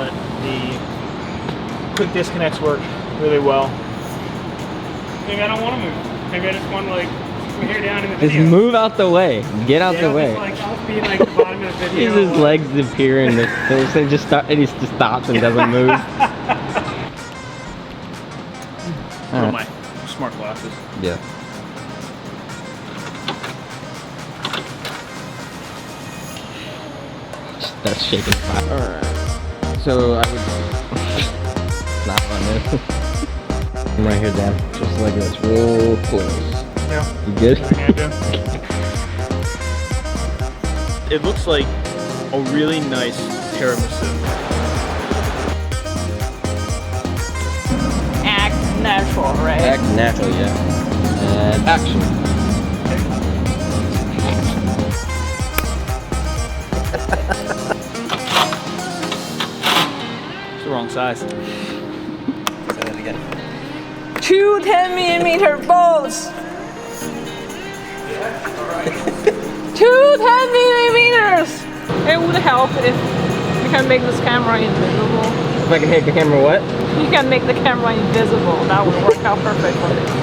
but the quick disconnects work really well. Maybe I don't want to move. Maybe I just want to like from here down in the video. Just move out the way. Get out the way. Like, I'll be like the bottom of the video. His legs appear in the thing, so just start, and he just stops and doesn't move. Put on my smart glasses. Yeah. That's shaking fire. Alright. So I would not on this. I'm right here, Dan. Just like this, real close. Yeah. You good? It looks like a really nice tiramisu. Act natural, right? Act natural, yeah. And action. It's the wrong size. Say that again. 2 10mm bolts. 2 10mm. It would help if you can make this camera invisible. If I can make the camera what? You can make the camera invisible. That would work out perfect for me.